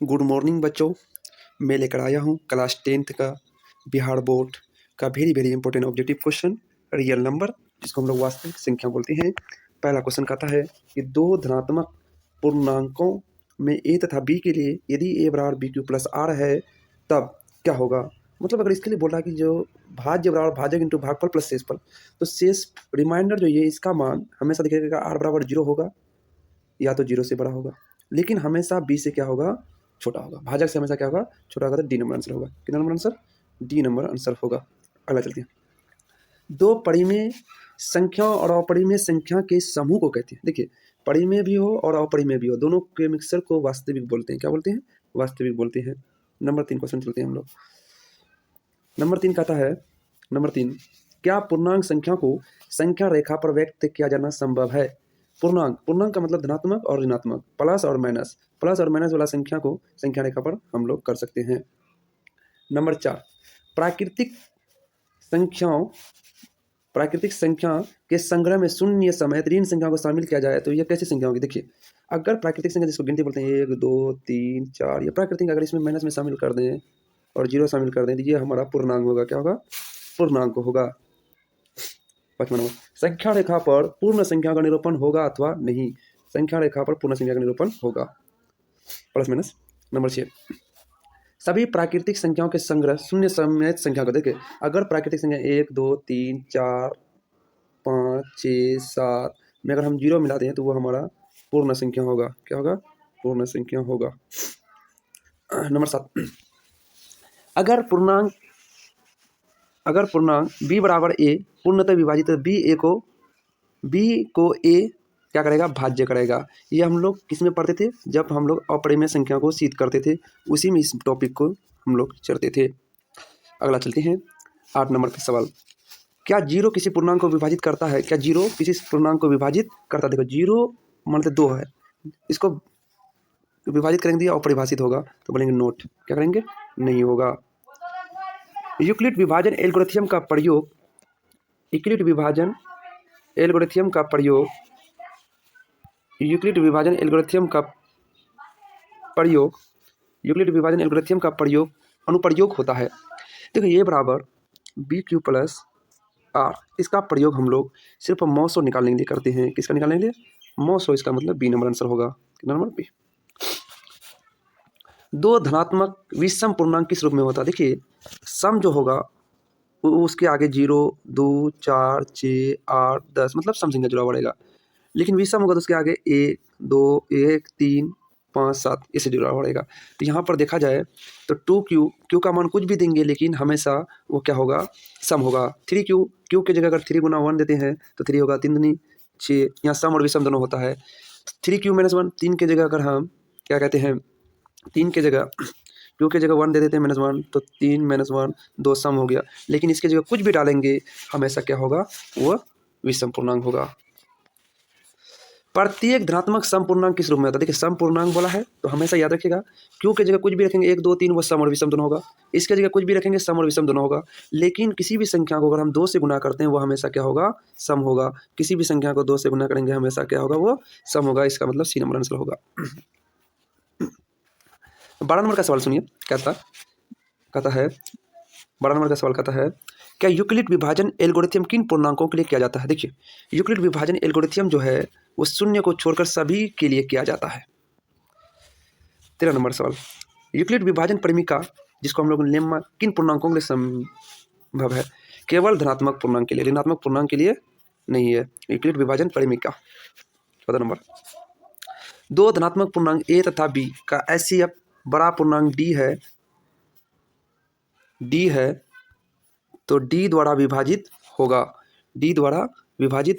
Good morning बच्चों। मैं लेकर आया हूँ क्लास 10th का बिहार बोर्ड का very very important objective question, real number, जिसको हम लोग वास्तविक संख्या बोलते हैं। पहला क्वेश्चन कहता है कि दो धनात्मक पूर्णांकों में ए तथा बी के लिए यदि ए बराबर बी क्यू प्लस आर है तब क्या होगा। मतलब अगर इसके लिए बोल रहा है कि जो भाज्य बराबर भाजक इंटू भागफल प्लस शेषफल, तो शेष रिमाइंडर जो ये इसका मान हमेशा दिखेगा आर बराबर 0 होगा या तो 0 से बड़ा होगा, लेकिन हमेशा बी से क्या होगा, छोटा होगा। भाजक से हमेशा क्या होगा, छोटा होगा, तो डी नंबर आंसर होगा। कितना number answer, D number answer होगा। अगला चलते हैं। दो परिमेय संख्या और अपरिमेय संख्या के समूह को कहते हैं। देखिए, परिमेय भी हो और अपरिमेय भी हो, दोनों के मिक्सर को वास्तविक बोलते हैं। क्या बोलते हैं, वास्तविक बोलते हैं। नंबर 3 क्वेश्चन चलते हैं हम लोग। नंबर 3 कहता है, नंबर 3, क्या पूर्णांक संख्या को संख्या रेखा पर व्यक्त किया जाना संभव है। पूर्णांक का मतलब धनात्मक और ऋणात्मक, प्लस और माइनस वाला संख्या को संख्या रेखा पर हम लोग कर सकते हैं। नंबर 4, प्राकृतिक संख्या के संग्रह में शून्य समेत ऋण संख्या को शामिल किया जाए तो यह कैसी संख्या होगी। देखिए, अगर प्राकृतिक संख्या जिसको गिनती बोलते हैं 1 2 3 4, ये प्राकृतिक, अगर इसमें माइनस में शामिल कर दें और 0 शामिल कर दें तो ये हमारा पूर्णांक होगा। क्या होगा, पूर्णांक होगा। 5वां नंबर, संख्या रेखा पर पूर्ण संख्या का निरूपण होगा अथवा नहीं। संख्या रेखा पर पूर्ण संख्या का निरूपण होगा, प्लस माइनस। नंबर 6, सभी प्राकृतिक संख्याओं के संग्रह शून्य समेत संख्या को देखें। अगर प्राकृतिक संख्या 1 2 3 4 5 6 7 में अगर हम 0 मिलाते हैं तो वो हमारा पूर्ण संख्या होगा। क्या होगा, पूर्ण संख्या होगा। नंबर 7, अगर पूर्णांक b बराबर a पूर्णतः विभाजित, b को a क्या करेगा, भाज्य करेगा। ये हम लोग किस में पढ़ते थे, जब हम लोग अपरिमेय संख्या को सिद्ध करते थे, उसी में इस टॉपिक को हम लोग चढ़ते थे। अगला चलते हैं 8 नंबर का सवाल। क्या 0 किसी पूर्णांक को विभाजित करता है। क्या 0 किसी पूर्णांक को विभाजित करता है। देखो 0 मतलब 2 है, इसको विभाजित करेंगे या अपरिभाषित होगा तो बोलेंगे नोट। क्या करेंगे, नहीं होगा। यूक्लिड विभाजन एल्गोरिथ्म का प्रयोग यूक्लिड विभाजन एल्गोरिथ्म का प्रयोग अनुप्रयोग होता है। देखो, ये बराबर बी क्यू प्लस आर, इसका प्रयोग हम लोग सिर्फ मौसो निकालने के लिए करते हैं। किसका निकालने के लिए, मौसो। इसका मतलब बी नंबर आंसर होगा। कितना नंबर, बी। दो धनात्मक विषम पूर्णांक किस रूप में होता है। देखिए, सम जो होगा उसके आगे 0 2 4 6 8 10 मतलब सम संख्या जुड़ा पड़ेगा, लेकिन विषम होगा तो उसके आगे 1 2 1 3 5 7 इसे जुड़ा पड़ेगा। तो यहाँ पर देखा जाए तो 2q का मान कुछ भी देंगे लेकिन हमेशा वो क्या होगा, सम होगा। 3q के जगह अगर 3 गुना 1 देते हैं तो 3 होगा, 3 दूनी 6। यहाँ सम और विषम दोनों होता है। 3q - 1, 3 के जगह अगर हम क्या कहते हैं, 3 के जगह q के जगह 1 दे देते हैं -1, तो 3 - 1 2 सम हो गया। लेकिन इसके जगह कुछ भी डालेंगे हमेशा क्या होगा, वो विषम पूर्णांक होगा। प्रत्येक धनात्मक सम पूर्णांक किस रूप में होता है। देखिए, सम पूर्णांक बोला है तो हमेशा याद रखिएगा, क्यू के जगह कुछ भी रखेंगे 1 2 3 वो सम और विषम दोनों होगा। इसके जगह कुछ भी रखेंगे सम और विषम दोनों होगा। लेकिन किसी भी संख्या को अगर हम 2 से गुना करते हैं वो हमेशा क्या होगा, सम होगा। किसी भी संख्या को 2 से गुना करेंगे हमेशा क्या होगा, वो सम होगा। इसका मतलब सी नंबर आंसर होगा। 12 नंबर का सवाल सुनिए, कहता है 12 नंबर का सवाल कहता है, क्या यूक्लिड विभाजन एल्गोरिथ्म किन पूर्णांकों के लिए किया जाता है। देखिए, यूक्लिड विभाजन एल्गोरिथ्म जो है वो शून्य को छोड़कर सभी के लिए किया जाता है। 13 नंबर सवाल, यूक्लिड विभाजन परिमिका जिसको हम लोग लेम्मा किन पूर्णांकों के लिए संभव है। केवल धनात्मक पूर्णांक के लिए, ऋणात्मक पूर्णांक के लिए नहीं है यूक्लिड विभाजन परिमिका। 14 नंबर, दो धनात्मक पूर्णांक a तथा b का HCF बड़ा पूर्णांक d है तो d द्वारा विभाजित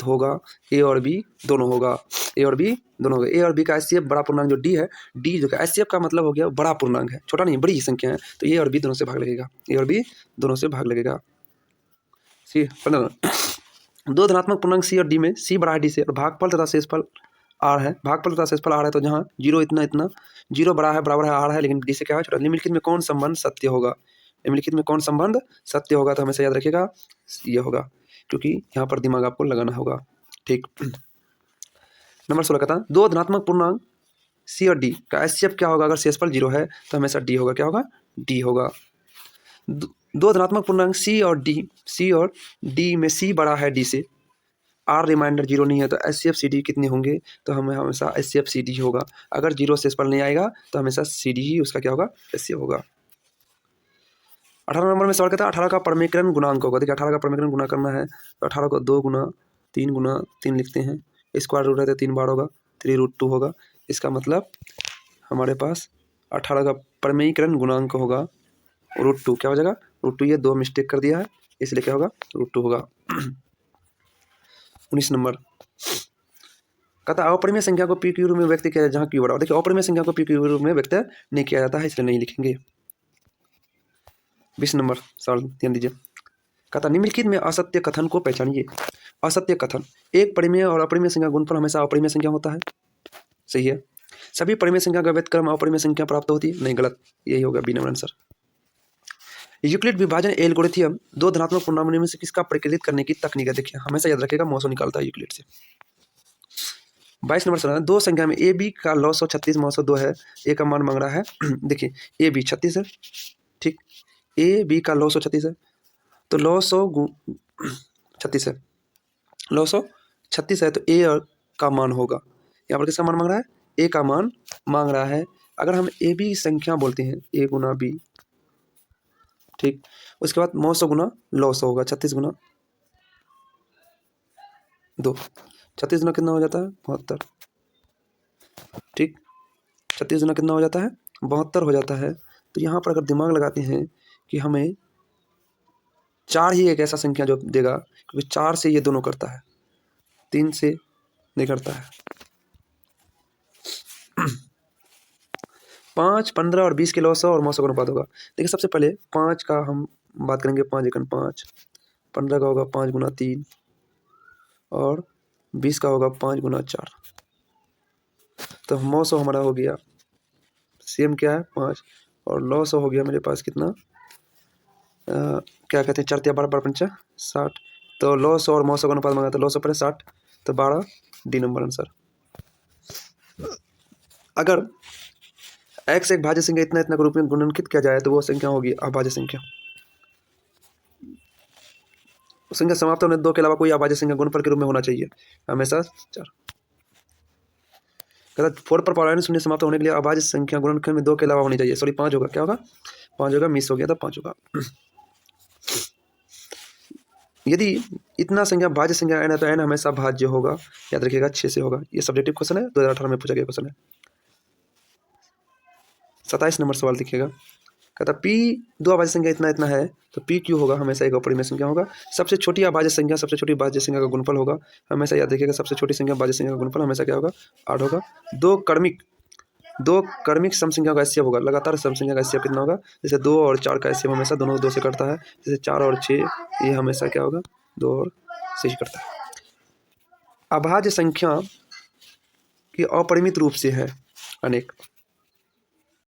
होगा। a और b दोनों होगा। a और b का HCF बड़ा पूर्णांक जो d है, d जो का HCF का मतलब हो गया बड़ा पूर्णांक है, छोटा नहीं, बड़ी ही संख्या है, तो a और b दोनों से भाग लगेगा। सी 15। दो धनात्मक पूर्णांक c और d में c बड़ा है d से और भागफल तथा शेषफल r है। तो जहाँ 0 इतना 0 बड़ा है बराबर है r है, लेकिन d से क्या है, छोटा। निम्नलिखित में कौन संबंध सत्य होगा, तो हमेशा याद रखिएगा ये होगा, क्योंकि यहाँ पर दिमाग आपको लगाना होगा। ठीक। नंबर 16 कहता है, दो धनात्मक पूर्णांक सी और डी का एचसीएफ क्या होगा? अगर शेषफल 0 है तो हमेशा डी होगा। क्या होगा? डी होगा। दो धनात्मक पूर्णांक सी और डी में सी बड़ा है डी से, आर रिमाइंडर 0 नहीं है तो एचसीएफ सीडी कितने होंगे? तो हमें हमेशा एचसीएफ सीडी होगा। अगर 0 शेषफल नहीं आएगा तो हमेशा सीडी ही उसका क्या होगा? एचसीएफ होगा। 18 नंबर में सवाल कहता है 18 का परमीकरण गुणांक होगा। देखिए 18 का परमीकरण गुणा करना है तो 18 को 2 गुना 3 लिखते हैं, स्क्वायर रूट है तो 3 बार होगा, 3√2 होगा। इसका मतलब हमारे पास 18 का परमीकरण गुणांक होगा √2। क्या हो जाएगा? √2। ये 2 मिस्टेक कर दिया है इसलिए क्या होगा? √2 होगा। 19 नंबर कहता है अपरिमेय संख्या को पी क्यू रूप में व्यक्त किया जाए जहाँ क्यू बड़ा हो। देखिए अपरिमेय संख्या को पी क्यू रूप में व्यक्त नहीं किया जाता है इसलिए नहीं लिखेंगे। 20 नंबर सवाल ध्यान दीजिए। कहता निम्नलिखित में असत्य कथन को पहचानिए। असत्य कथन, एक परिमेय और अपरिमेय संख्या गुणनफल हमेशा अपरिमेय संख्या होता है। सही है। सभी परिमेय संख्या का व्यक्त क्रम अपरिमेय संख्या प्राप्त होती है। नहीं, गलत। यही होगा बी नंबर आंसर। यूक्लिड विभाजन एल्गोरिथम दो धनात्मक पूर्णांकों में से किसका प्रतिनिधित्व करने की तकनीक है? देखिए हमेशा याद रखिएगा मौसो निकालता है यूक्लिड से। 22 नंबर सवाल, दो संख्या में ए बी का लॉ 136 मौसो 2 है, ए का मान मांग रहा है। देखिए ए बी 36 है, ठीक, ए बी का लॉ 136 है तो लॉ 136 है, लॉ 136 है तो ए का मान होगा। यहाँ पर किसका मान मांग रहा है? ए का मान मांग रहा है। अगर हम ए बी संख्या बोलते हैं ए गुना बी, ठीक, उसके बाद 900 गुना लॉ 100 होगा, 36 गुना 2, 36 गुना कितना हो जाता है? 72, ठीक, 36 गुना कितना हो जाता है? 72 हो जाता है। तो यहाँ पर अगर दिमाग लगाते हैं कि हमें 4 ही एक ऐसा संख्या जो देगा, क्योंकि 4 से ये दोनों करता है, 3 से नहीं करता है। 5, 15 और 20 के लॉ 100 और 900 का अनुपात होगा। देखिए सबसे पहले 5 का हम बात करेंगे, 5 एकन 5, 15 का होगा 5 गुना 3 और 20 का होगा 5 गुना 4, तो 900 हमारा हो गया। सेम क्या है? 5 और लॉ 100 हो गया मेरे पास कितना, क्या कहते हैं, 4 12 12 5 60, तो लॉ 100 और 900 का अनुपात मांगा तो लॉ 100 पहले 60 तो 12, डी नंबर आंसर। अगर x एक भाज्य संख्या इतना इतना के रूप में गुणनखित किया जाए तो वो संख्या होगी अभाज्य संख्या। संख्या समाप्त होने 2 के अलावा कोई अभाज्य संख्या गुणनफल के रूप में होना चाहिए हमेशा 4। कहता 4 पर पौराणिक शून्य समाप्त होने के लिए अभाज्य संख्या गुणनखंड में 2 के अलावा होनी चाहिए। सॉरी 5 होगा। क्या होगा? 5 होगा, मिस हो गया था, 5 होगा। यदि इतना संख्या भाज्य संख्या n है तो n हमेशा भाज्य होगा, याद रखिएगा 6 से होगा। ये सब्जेक्टिव क्वेश्चन है, 2018 में पूछा गया क्वेश्चन है। 27 नंबर सवाल देखिएगा। कहता p दो अभाज्य संख्या इतना इतना है तो p क्यों होगा? हमेशा एक अपरिमेय संख्या होगा। सबसे छोटी अभाज्य संख्या सबसे छोटी भाज्य संख्या का गुणनफल होगा, हमेशा याद रखिएगा सबसे छोटी संख्या भाज्य संख्या का गुणनफल हमेशा क्या होगा? 8 होगा। दो क्रमिक सम संख्या का एचसीएफ होगा। लगातार सम संख्या का एचसीएफ कितना होगा? जैसे 2 और 4 का एचसीएफ हमेशा दोनों 2 से करता है, जैसे 4 और 6 ये हमेशा क्या होगा? 2 और 6 करता है। अभाज्य संख्या की अपरिमित रूप से है अनेक।